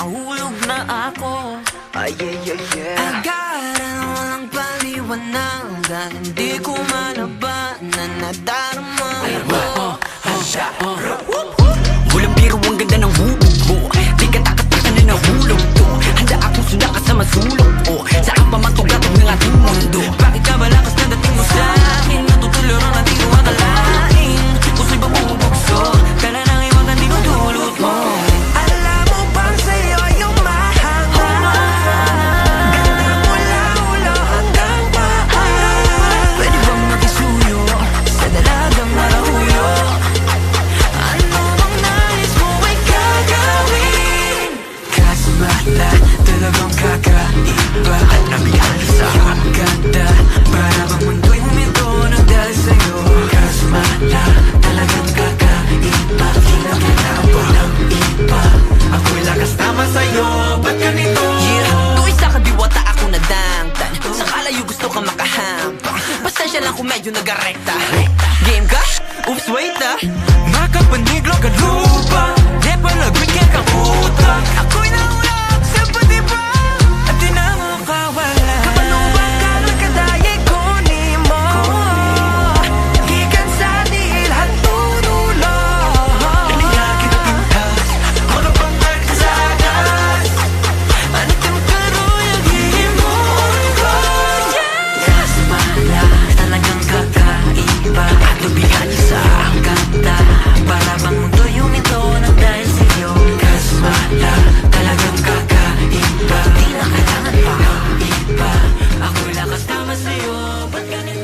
nahulog na ako. Ay, ay, ay, yeah. Agaran walang paliwanagan, hindi ko malaban na nadarama ito. Walang biro ang ganda ng hubog mo. Di ka takatakan na nahulog to. Handa akong sunda ka sa masulog ko. Saan pa man tugatog ng ating mundo? Bakit ka ba lakas na dating mo sa'kin? Natutulurang na di ko akalain. Puso'y bumubugso, kala nang ibang hindi ko dulot mo. Alam mo bang sa'yo yung mahanga? Ganda mula ulo hanggang paa. Pwede bang makisuyo sa dalagang marahuyo? Ano bang nais mo ay gagawin? Kasmata, talagang kakaiba at nabihan sa ang ganda. Para bang mundo'y huminto ng dahil sa'yo. Kasmata, talagang kakaiba. Di na kinabot ng iba. Ako'y lakas tama sa'yo, ba't ganito? Yeah, tuwing sa kadiwata ako nadangtan. Sa kalayo gusto ka makahampa. Pasensya lang kung medyo nagarekta. Game ka? Oops, wait ah. Makapaniglo ka lupa. Di palagoy ka kang utang. Ako'y naulak sa patiba at di na makawala. Kapanuban ka ng kadayay kunin mo. Gikan sa dilhan tunulo. Nangyaki na pintas, mga pangagsagas. Anitim karoy ang hihimon ko. Kasmala, talagang kakaiba at lubihan sa ang ganda. Para bang mundo'y huminto ng dahil sa'yo. Kasmala, talagang kakaiba. Di na kailangan pa iba. Ako'y lakas tama sa'yo, ba't ganito?